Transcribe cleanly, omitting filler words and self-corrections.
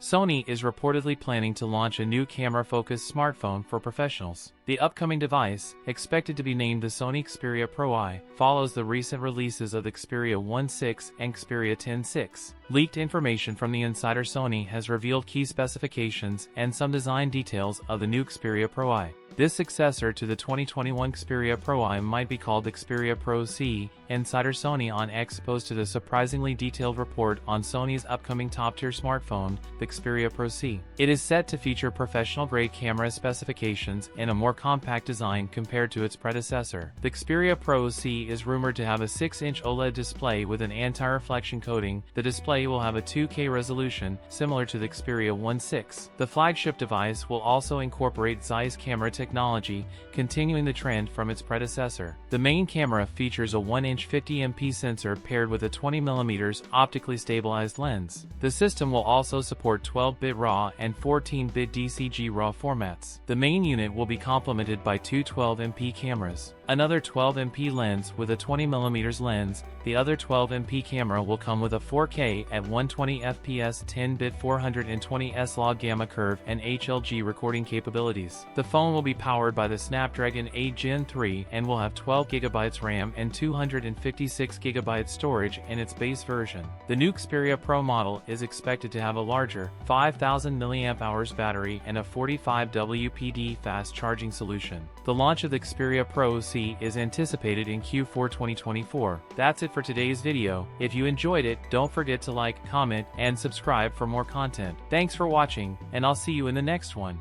Sony is reportedly planning to launch a new camera-focused smartphone for professionals. The upcoming device, expected to be named the Sony Xperia Pro-I, follows the recent releases of the Xperia 1.6 and Xperia 10.6. Leaked information from the insider Sony has revealed key specifications and some design details of the new Xperia Pro-I. This successor to the 2021 Xperia Pro-I might be called Xperia Pro-C. Insider Sony on X posted a surprisingly detailed report on Sony's upcoming top-tier smartphone, the Xperia Pro-C. It is set to feature professional-grade camera specifications and a more compact design compared to its predecessor. The Xperia Pro-C is rumored to have a 6-inch OLED display with an anti-reflection coating. The display will have a 2K resolution, similar to the Xperia 1.6. The flagship device will also incorporate Zeiss camera technology, continuing the trend from its predecessor. The main camera features a 1-inch 50MP sensor paired with a 20mm optically stabilized lens. The system will also support 12-bit RAW and 14-bit DCG RAW formats. The main unit will be complemented by two 12MP cameras, another 12MP lens with a 20mm lens. The other 12MP camera will come with a 4K at 120fps 10-bit 420s log gamma curve and HLG recording capabilities. The phone will be powered by the Snapdragon 8 Gen 3 and will have 12GB RAM and 256GB storage in its base version. The new Xperia Pro model is expected to have a larger 5000 mAh battery and a 45 WPD fast charging solution. The launch of the Xperia Pro-C is anticipated in Q4 2024. That's it for today's video. If you enjoyed it, don't forget to like, comment, and subscribe for more content. Thanks for watching, and I'll see you in the next one.